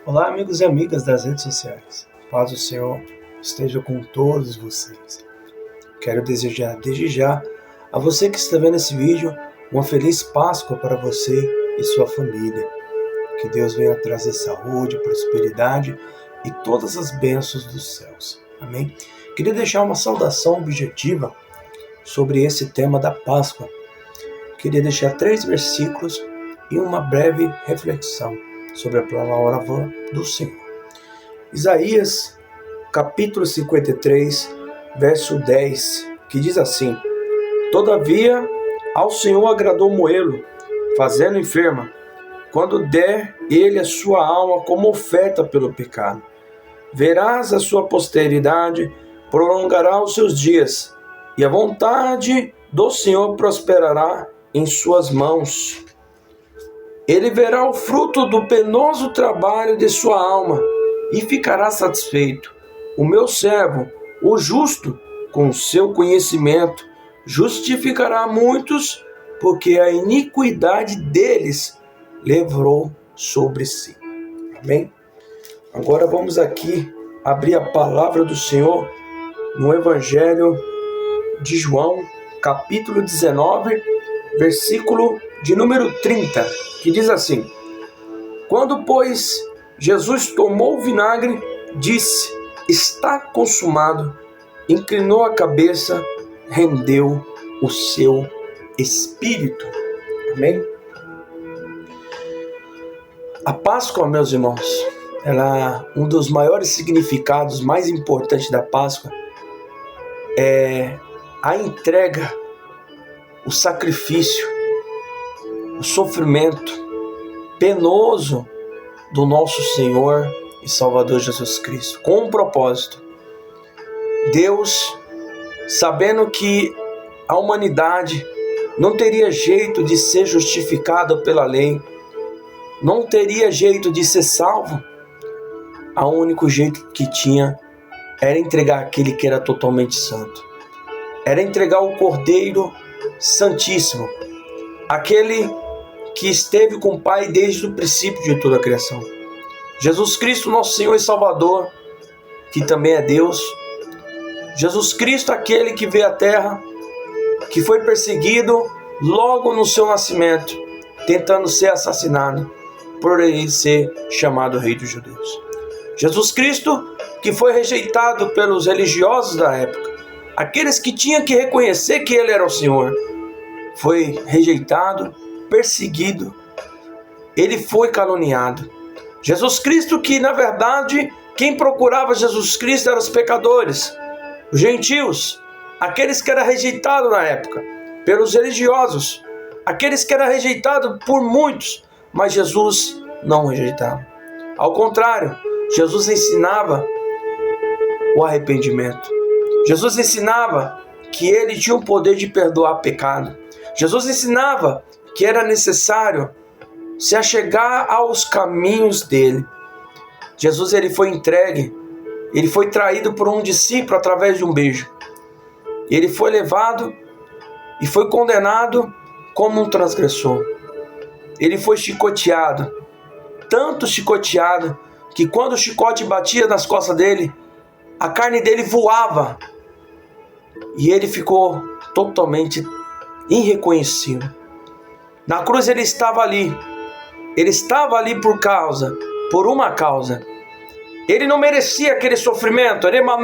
Olá, amigos e amigas das redes sociais. Paz do Senhor esteja com todos vocês. Quero desejar desde já a você que está vendo esse vídeo uma feliz Páscoa para você e sua família. Que Deus venha trazer saúde, prosperidade e todas as bênçãos dos céus. Amém? Queria deixar uma saudação objetiva sobre esse tema da Páscoa. Queria deixar 3 versículos e uma breve reflexão sobre a palavra do Senhor. Isaías, capítulo 53, verso 10, que diz assim: Todavia, ao Senhor agradou moê-lo, fazendo enferma, quando der ele a sua alma como oferta pelo pecado. Verás a sua posteridade, prolongará os seus dias, e a vontade do Senhor prosperará em suas mãos. Ele verá o fruto do penoso trabalho de sua alma e ficará satisfeito. O meu servo, o justo, com o seu conhecimento, justificará muitos, porque a iniquidade deles levou sobre si. Amém? Agora vamos aqui abrir a palavra do Senhor no Evangelho de João, capítulo 19, versículo de número 30, que diz assim: Quando, pois, Jesus tomou o vinagre, disse: Está consumado. Inclinou a cabeça, rendeu o seu espírito. Amém? A Páscoa, meus irmãos, um dos maiores significados mais importantes da Páscoa é a entrega, o sacrifício, o sofrimento penoso do nosso Senhor e Salvador Jesus Cristo, com um propósito. Deus, sabendo que a humanidade não teria jeito de ser justificada pela lei, não teria jeito de ser salvo, o único jeito que tinha era entregar aquele que era totalmente santo. Era entregar o Cordeiro Santíssimo, aquele que esteve com o Pai desde o princípio de toda a criação. Jesus Cristo, nosso Senhor e Salvador, que também é Deus. Jesus Cristo, aquele que veio à terra, que foi perseguido logo no seu nascimento, tentando ser assassinado, por ele ser chamado Rei dos Judeus. Jesus Cristo, que foi rejeitado pelos religiosos da época, aqueles que tinham que reconhecer que ele era o Senhor, foi rejeitado, perseguido, ele foi caluniado. Jesus Cristo, que na verdade quem procurava Jesus Cristo eram os pecadores, os gentios, aqueles que eram rejeitados na época pelos religiosos, aqueles que eram rejeitados por muitos, mas Jesus não rejeitava. Ao contrário, Jesus ensinava o arrependimento. Jesus ensinava que ele tinha o poder de perdoar pecado. Jesus ensinava que era necessário se achegar aos caminhos dele. Jesus, ele foi entregue, ele foi traído por um discípulo através de um beijo. Ele foi levado e foi condenado como um transgressor. Ele foi chicoteado, tanto chicoteado, que quando o chicote batia nas costas dele, a carne dele voava. E ele ficou totalmente irreconhecível. Na cruz ele estava ali por uma causa. Ele não merecia aquele sofrimento, ele não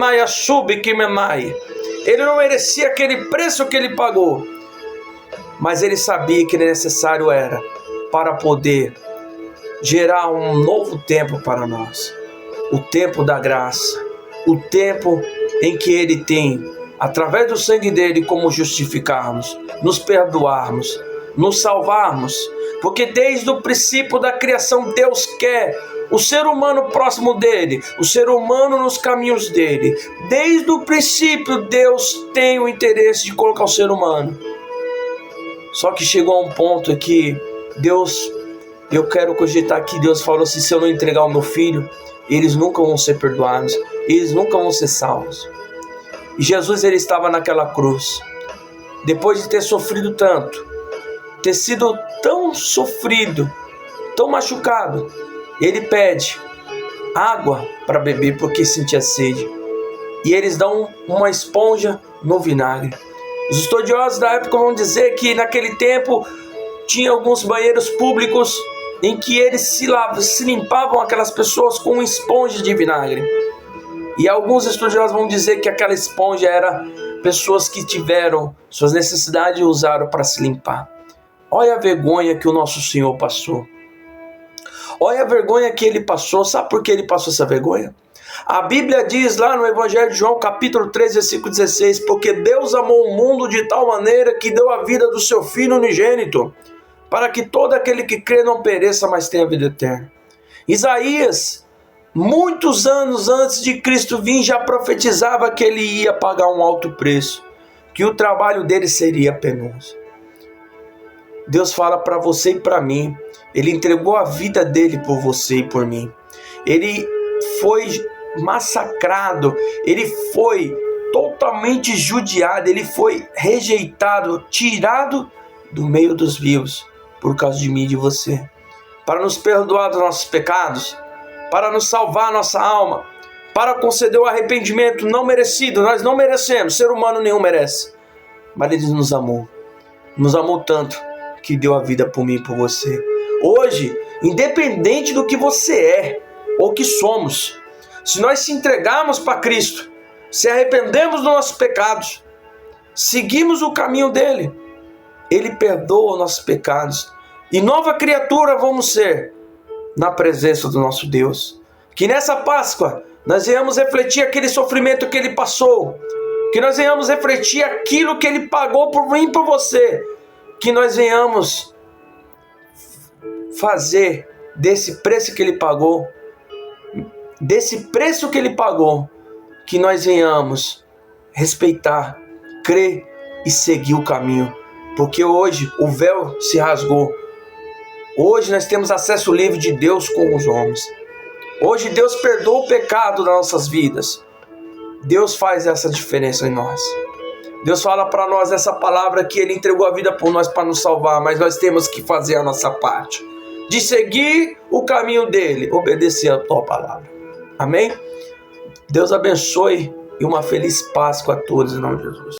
merecia aquele preço que ele pagou, mas ele sabia que necessário era para poder gerar um novo tempo para nós, o tempo da graça, o tempo em que ele tem, através do sangue dele, como justificarmos, nos perdoarmos, nos salvarmos, porque desde o princípio da criação Deus quer o ser humano próximo dele, o ser humano nos caminhos dele. Desde o princípio Deus tem o interesse de colocar o ser humano. Só que chegou a um ponto que eu quero cogitar que Deus falou assim: se eu não entregar o meu filho, eles nunca vão ser perdoados, eles nunca vão ser salvos. E Jesus, ele estava naquela cruz, depois de ter sofrido tanto, ter sido tão sofrido, tão machucado, ele pede água para beber porque sentia sede. E eles dão uma esponja no vinagre. Os estudiosos da época vão dizer que naquele tempo tinha alguns banheiros públicos em que eles se limpavam aquelas pessoas com uma esponja de vinagre. E alguns estudiosos vão dizer que aquela esponja era pessoas que tiveram suas necessidades e usaram para se limpar. Olha a vergonha que o nosso Senhor passou. Olha a vergonha que ele passou. Sabe por que ele passou essa vergonha? A Bíblia diz lá no Evangelho de João, capítulo 3, versículo 16, porque Deus amou o mundo de tal maneira que deu a vida do seu Filho unigênito, para que todo aquele que crê não pereça, mas tenha vida eterna. Isaías, muitos anos antes de Cristo vir, já profetizava que ele ia pagar um alto preço, que o trabalho dele seria penoso. Deus fala para você e para mim, ele entregou a vida dele por você e por mim. Ele foi massacrado, ele foi totalmente judiado, ele foi rejeitado, tirado do meio dos vivos, por causa de mim e de você, para nos perdoar dos nossos pecados, para nos salvar a nossa alma, para conceder o arrependimento não merecido. Nós não merecemos, ser humano nenhum merece, mas ele nos amou tanto, que deu a vida por mim e por você. Hoje, independente do que você é, ou que somos, se nós se entregarmos para Cristo, se arrependemos dos nossos pecados, seguimos o caminho dele, ele perdoa os nossos pecados, e nova criatura vamos ser na presença do nosso Deus. Que nessa Páscoa nós venhamos refletir aquele sofrimento que ele passou, que nós venhamos refletir aquilo que ele pagou por mim e por você, que nós venhamos fazer desse preço que ele pagou, que nós venhamos respeitar, crer e seguir o caminho, porque hoje o véu se rasgou. Hoje nós temos acesso livre de Deus com os homens. Hoje Deus perdoa o pecado das nossas vidas. Deus faz essa diferença em nós. Deus fala para nós essa palavra que ele entregou a vida por nós para nos salvar, mas nós temos que fazer a nossa parte, de seguir o caminho dele, obedecer a tua palavra. Amém? Deus abençoe e uma feliz Páscoa a todos em nome de Jesus.